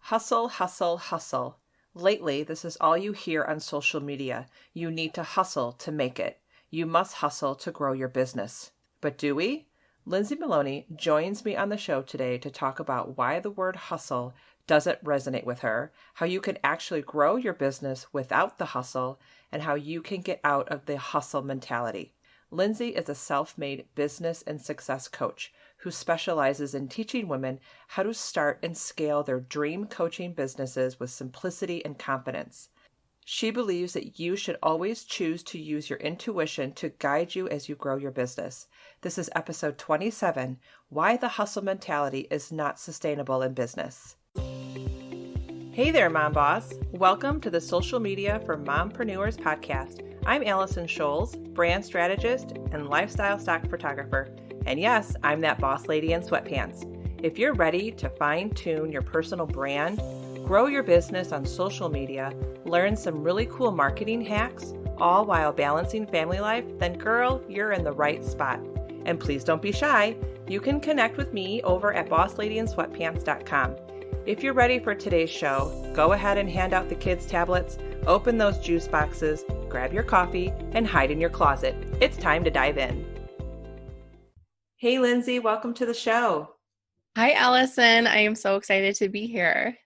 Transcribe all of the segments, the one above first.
Hustle, hustle, hustle. Lately, this is all you hear on social media. You need to hustle to make it. You must hustle to grow your business. But do we? Lindsay Maloney joins me on the show today to talk about why the word hustle doesn't resonate with her, how you can actually grow your business without the hustle, and how you can get out of the hustle mentality. Lindsay is a self-made business and success coach who specializes in teaching women how to start and scale their dream coaching businesses with simplicity and confidence. She believes that you should always choose to use your intuition to guide you as you grow your business. This is episode 27, Why the Hustle Mentality is Not Sustainable in Business. Hey there, Mom Boss. Welcome to the Social Media for Mompreneurs podcast. I'm Allison Scholes, brand strategist and lifestyle stock photographer. And yes, I'm that boss lady in sweatpants. If you're ready to fine-tune your personal brand, grow your business on social media, learn some really cool marketing hacks, all while balancing family life, then girl, you're in the right spot. And please don't be shy. You can connect with me over at bossladyinsweatpants.com. If you're ready for today's show, go ahead and hand out the kids' tablets, open those juice boxes, grab your coffee, and hide in your closet. It's time to dive in. Hey, Lindsay, welcome to the show. Hi, Allison. I am so excited to be here.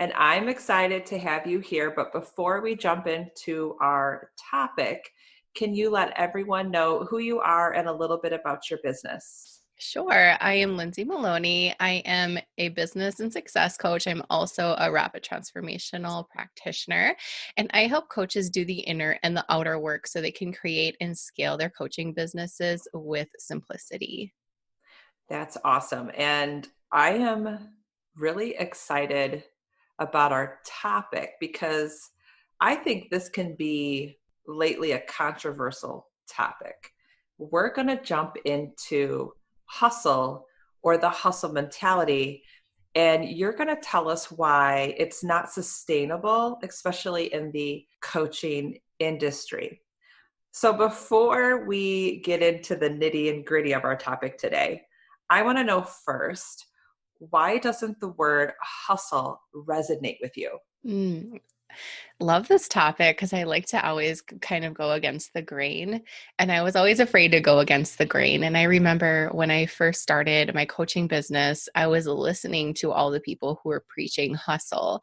And I'm excited to have you here. But before we jump into our topic, can you let everyone know who you are and a little bit about your business? Sure. I am Lindsay Maloney. I am a business and success coach. I'm also a rapid transformational practitioner, and I help coaches do the inner and the outer work so they can create and scale their coaching businesses with simplicity. That's awesome. And I am really excited about our topic because I think this can be lately a controversial topic. We're going to jump into hustle or the hustle mentality, and you're going to tell us why it's not sustainable, especially in the coaching industry. So before we get into the nitty and gritty of our topic today, I want to know first, why doesn't the word hustle resonate with you? Love this topic because I like to always kind of go against the grain. And I was always afraid to go against the grain. And I remember when I first started my coaching business, I was listening to all the people who were preaching hustle,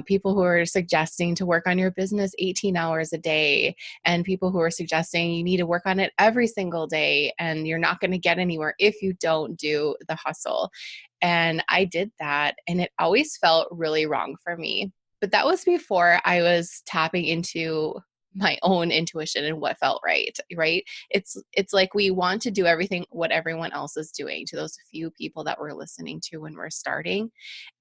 people who were suggesting to work on your business 18 hours a day, and people who were suggesting you need to work on it every single day and you're not going to get anywhere if you don't do the hustle. And I did that, and it always felt really wrong for me. But that was before I was tapping into my own intuition and what felt right, right? It's like we want to do everything what everyone else is doing to those few people that we're listening to when we're starting,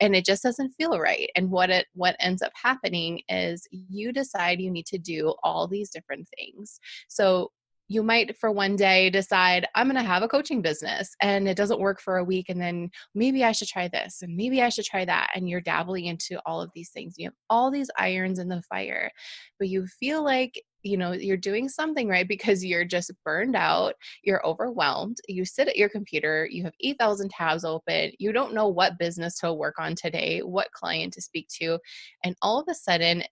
and it just doesn't feel right. And what ends up happening is you decide you need to do all these different things. So you might for one day decide, I'm going to have a coaching business, and it doesn't work for a week. And then maybe I should try this and maybe I should try that. And you're dabbling into all of these things. You have all these irons in the fire, but you feel like, you're doing something right because you're just burned out. You're overwhelmed. You sit at your computer, you have 8,000 tabs open. You don't know what business to work on today, what client to speak to. And all of a sudden,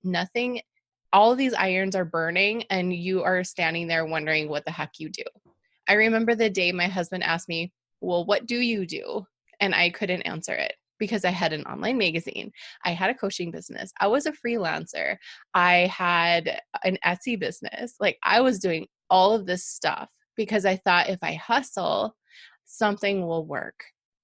all of these irons are burning and you are standing there wondering what the heck you do. I remember the day my husband asked me, well, what do you do? And I couldn't answer it because I had an online magazine. I had a coaching business. I was a freelancer. I had an Etsy business. Like, I was doing all of this stuff because I thought if I hustle, something will work.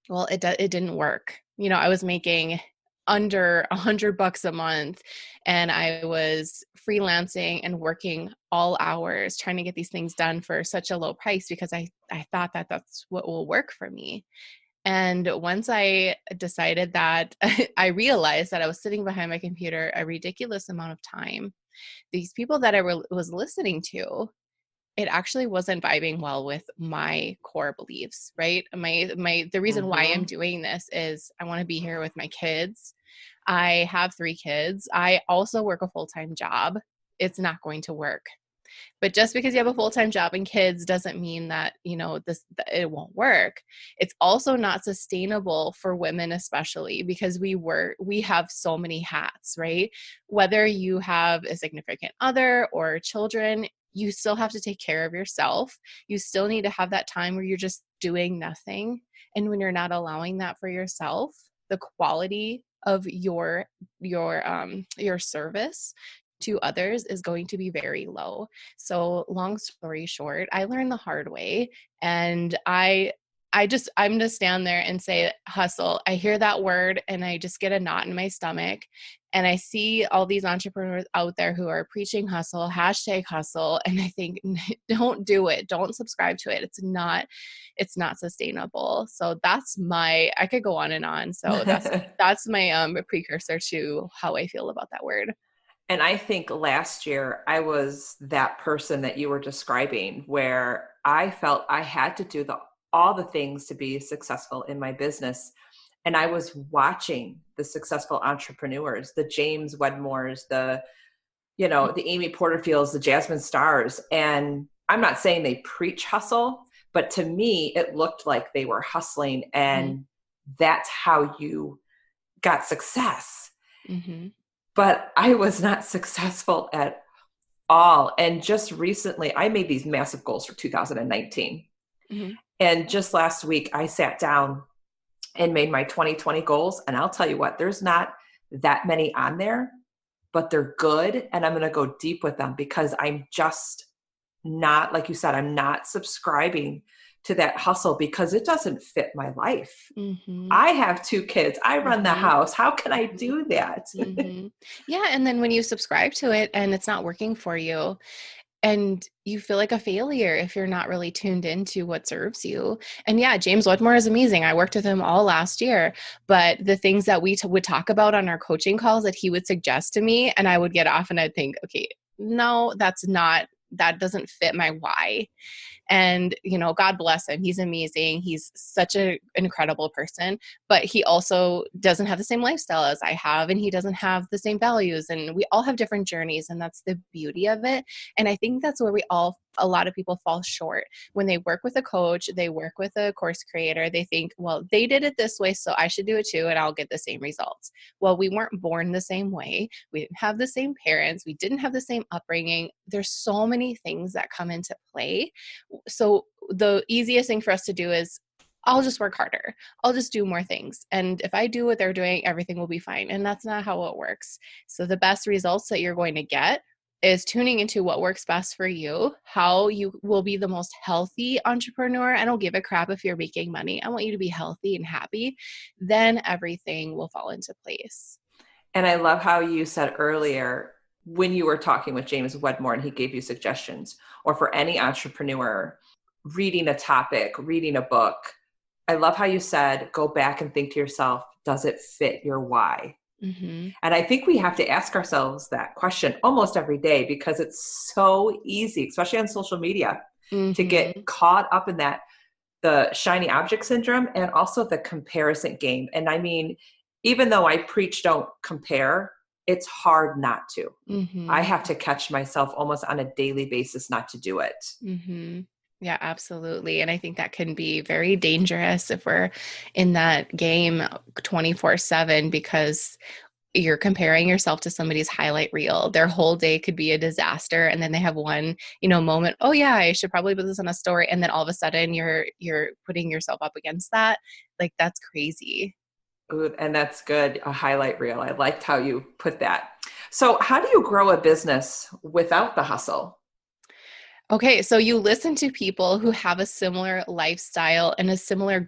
Well, it didn't work. I was making under $100 a month, and I was freelancing and working all hours trying to get these things done for such a low price because I thought that that's what will work for me. And once I decided that, I realized that I was sitting behind my computer a ridiculous amount of time. These people that I was listening to, it actually wasn't vibing well with my core beliefs, right? The reason why I'm doing this is I want to be here with my kids. I have 3 kids. I also work a full-time job. It's not going to work. But just because you have a full-time job and kids doesn't mean that, that it won't work. It's also not sustainable for women, especially because we have so many hats, right? Whether you have a significant other or children, you still have to take care of yourself. You still need to have that time where you're just doing nothing. And when you're not allowing that for yourself, the quality of your service to others is going to be very low. So long story short, I learned the hard way, and I'm just stand there and say hustle. I hear that word and I just get a knot in my stomach. And I see all these entrepreneurs out there who are preaching hustle, hashtag hustle. And I think, don't do it. Don't subscribe to it. It's not sustainable. So I could go on and on. So that's my precursor to how I feel about that word. And I think last year I was that person that you were describing, where I felt I had to do all the things to be successful in my business. And I was watching the successful entrepreneurs, the James Wedmores, the Amy Porterfields, the Jasmine Stars. And I'm not saying they preach hustle, but to me, it looked like they were hustling, and that's how you got success. Mm-hmm. But I was not successful at all. And just recently, I made these massive goals for 2019. Mm-hmm. And just last week, I sat down and made my 2020 goals. And I'll tell you what, there's not that many on there, but they're good. And I'm going to go deep with them because I'm just not, like you said, I'm not subscribing to that hustle because it doesn't fit my life. Mm-hmm. I have 2 kids. I run the house. How can I do that? Mm-hmm. Yeah. And then when you subscribe to it and it's not working for you, and you feel like a failure if you're not really tuned into what serves you. And yeah, James Wedmore is amazing. I worked with him all last year, but the things that we would talk about on our coaching calls that he would suggest to me, and I would get off and I'd think, okay, no, that doesn't fit my why. And, God bless him. He's amazing. He's such an incredible person, but he also doesn't have the same lifestyle as I have, and he doesn't have the same values, and we all have different journeys, and that's the beauty of it. And I think that's where a lot of people fall short when they work with a coach, they work with a course creator. They think, well, they did it this way, so I should do it too, and I'll get the same results. Well, we weren't born the same way. We didn't have the same parents. We didn't have the same upbringing. There's so many things that come into play. So the easiest thing for us to do is, I'll just work harder. I'll just do more things. And if I do what they're doing, everything will be fine. And that's not how it works. So the best results that you're going to get is tuning into what works best for you, how you will be the most healthy entrepreneur. I don't give a crap if you're making money. I want you to be healthy and happy. Then everything will fall into place. And I love how you said earlier, when you were talking with James Wedmore and he gave you suggestions, or for any entrepreneur, reading a topic, reading a book, I love how you said, go back and think to yourself, does it fit your why? Mm-hmm. And I think we have to ask ourselves that question almost every day, because it's so easy, especially on social media, to get caught up in the shiny object syndrome and also the comparison game. And I mean, even though I preach don't compare, it's hard not to. Mm-hmm. I have to catch myself almost on a daily basis not to do it. Mm-hmm. Yeah, absolutely. And I think that can be very dangerous if we're in that game 24/7, because you're comparing yourself to somebody's highlight reel. Their whole day could be a disaster. And then they have one, moment. Oh yeah, I should probably put this on a story. And then all of a sudden you're putting yourself up against that. Like, that's crazy. Ooh, and that's good. A highlight reel. I liked how you put that. So how do you grow a business without the hustle? Okay, so you listen to people who have a similar lifestyle and a similar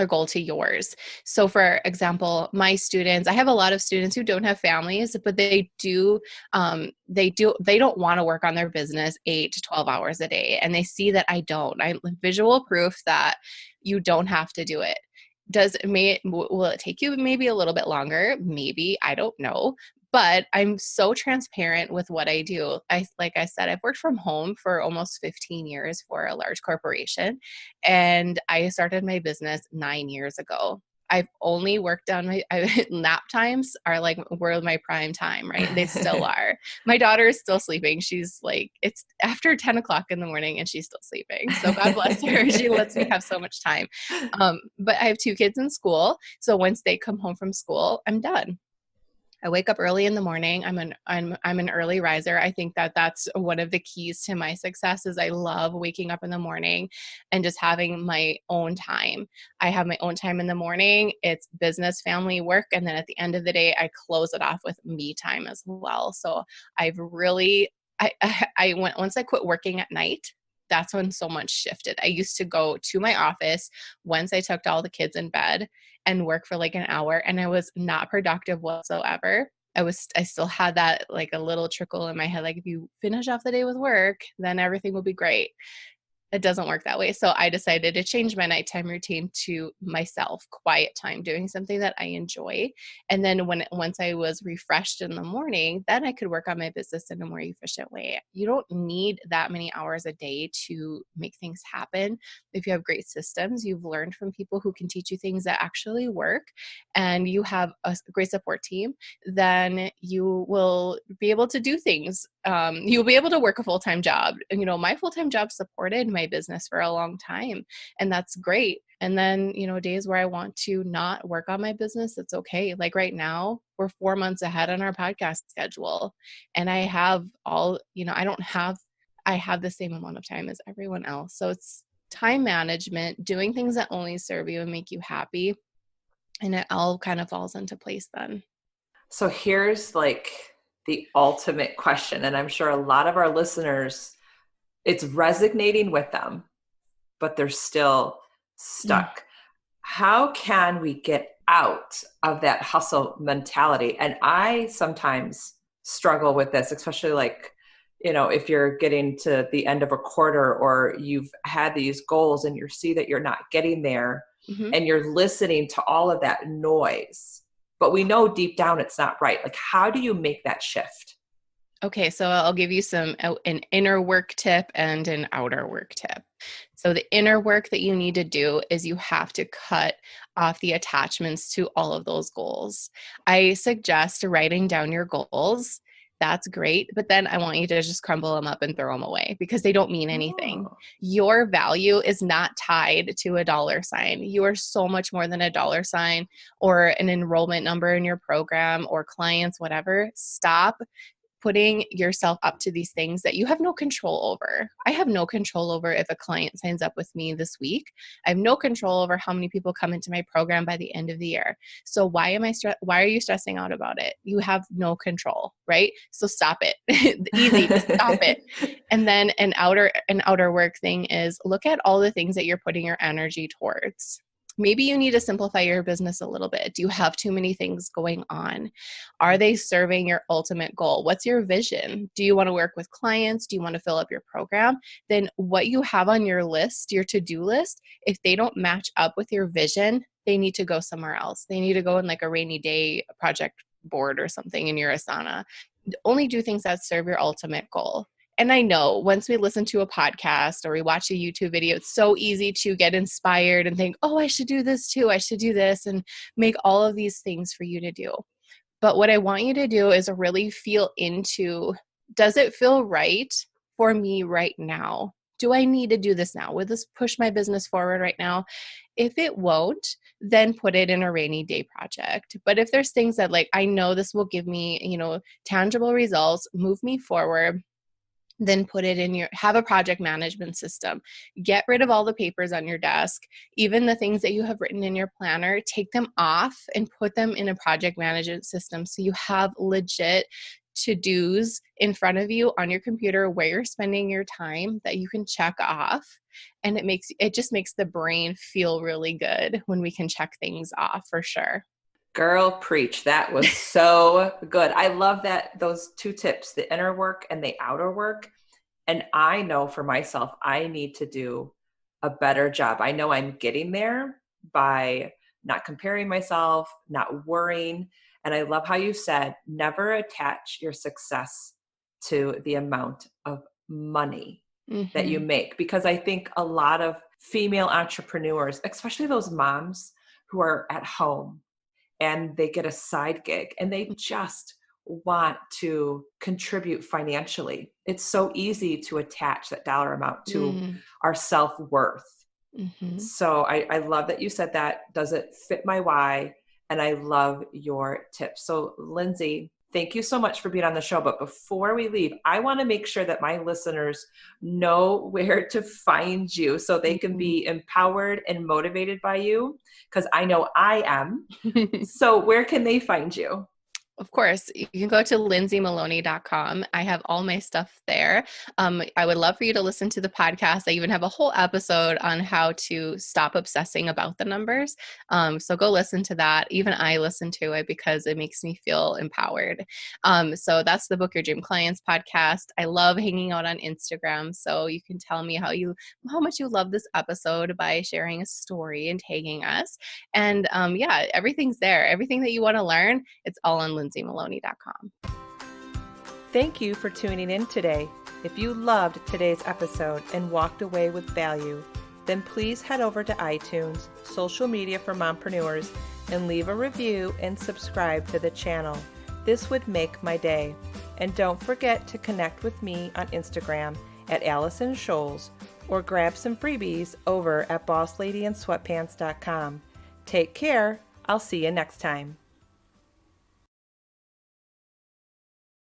goal to yours. So for example, my students, I have a lot of students who don't have families, but they don't want to work on their business 8 to 12 hours a day. And they see that I don't. I'm visual proof that you don't have to do it. Will it take you maybe a little bit longer? Maybe, I don't know. But I'm so transparent with what I do. Like I said, I've worked from home for almost 15 years for a large corporation, and I started my business 9 years ago. I've only worked on nap times are like, were my prime time, right? They still are. My daughter is still sleeping. She's like, it's after 10 o'clock in the morning and she's still sleeping. So God bless her. She lets me have so much time. But I have 2 kids in school. So once they come home from school, I'm done. I wake up early in the morning. I'm an early riser. I think that that's one of the keys to my success is I love waking up in the morning and just having my own time. I have my own time in the morning. It's business, family, work. And then at the end of the day, I close it off with me time as well. So I've really, I went, once I quit working at night, that's when so much shifted. I used to go to my office once I tucked all the kids in bed and work for like an hour, and I was not productive whatsoever. I still had that like a little trickle in my head, like if you finish off the day with work, then everything will be great. It doesn't work that way. So I decided to change my nighttime routine to myself, quiet time, doing something that I enjoy. And then once I was refreshed in the morning, then I could work on my business in a more efficient way. You don't need that many hours a day to make things happen. If you have great systems, you've learned from people who can teach you things that actually work, and you have a great support team, then you will be able to do things. You'll be able to work a full-time job. And, my full-time job supported my business for a long time, and that's great. And then, days where I want to not work on my business, it's okay. Like right now, we're 4 months ahead on our podcast schedule, and I have I have the same amount of time as everyone else. So it's time management, doing things that only serve you and make you happy. And it all kind of falls into place then. So here's like the ultimate question, and I'm sure a lot of our listeners, it's resonating with them, but they're still stuck. How can we get out of that hustle mentality? And I sometimes struggle with this, especially like, if you're getting to the end of a quarter or you've had these goals and you see that you're not getting there, and you're listening to all of that noise, but we know deep down it's not right. Like, how do you make that shift? Okay, so I'll give you an inner work tip and an outer work tip. So the inner work that you need to do is you have to cut off the attachments to all of those goals. I suggest writing down your goals. That's great, but then I want you to just crumble them up and throw them away because they don't mean anything. Oh. Your value is not tied to a dollar sign. You are so much more than a dollar sign or an enrollment number in your program or clients, whatever. Stop putting yourself up to these things that you have no control over. I have no control over if a client signs up with me this week. I have no control over how many people come into my program by the end of the year. So why are you stressing out about it? You have no control, right? So stop it. Easy, just stop it. And then an outer work thing is look at all the things that you're putting your energy towards. Maybe you need to simplify your business a little bit. Do you have too many things going on? Are they serving your ultimate goal? What's your vision? Do you want to work with clients? Do you want to fill up your program? Then what you have on your list, your to-do list, if they don't match up with your vision, they need to go somewhere else. They need to go in like a rainy day project board or something in your Asana. Only do things that serve your ultimate goal. And I know once we listen to a podcast or we watch a YouTube video, it's so easy to get inspired and think, oh, I should do this too. I should do this and make all of these things for you to do. But what I want you to do is really feel into, does it feel right for me right now? Do I need to do this now? Will this push my business forward right now? If it won't, then put it in a rainy day project. But if there's things that like, I know this will give me, tangible results, move me forward, then put it in have a project management system. Get rid of all the papers on your desk, even the things that you have written in your planner, take them off and put them in a project management system. So you have legit to-dos in front of you on your computer where you're spending your time that you can check off. And it just makes the brain feel really good when we can check things off for sure. Girl, preach. That was so good. I love those 2 tips, the inner work and the outer work. And I know for myself, I need to do a better job. I know I'm getting there by not comparing myself, not worrying. And I love how you said, never attach your success to the amount of money that you make. Because I think a lot of female entrepreneurs, especially those moms who are at home and they get a side gig and they just want to contribute financially. It's so easy to attach that dollar amount to Mm. our self-worth. Mm-hmm. So I love that you said that. Does it fit my why? And I love your tips. So Lindsay, thank you so much for being on the show. But before we leave, I want to make sure that my listeners know where to find you so they can be empowered and motivated by you, because I know I am. So where can they find you? Of course, you can go to lindsaymaloney.com. I have all my stuff there. I would love for you to listen to the podcast. I even have a whole episode on how to stop obsessing about the numbers. So go listen to that. Even I listen to it because it makes me feel empowered. So that's the Book Your Dream Clients podcast. I love hanging out on Instagram. So you can tell me how much you love this episode by sharing a story and tagging us. And yeah, everything's there. Everything that you want to learn, it's all on lindsaymaloney.com. Thank you for tuning in today. If you loved today's episode and walked away with value, then please head over to iTunes, social media for mompreneurs, and leave a review and subscribe to the channel. This would make my day. And don't forget to connect with me on Instagram at Allison Scholes or grab some freebies over at bossladyandsweatpants.com. Take care. I'll see you next time.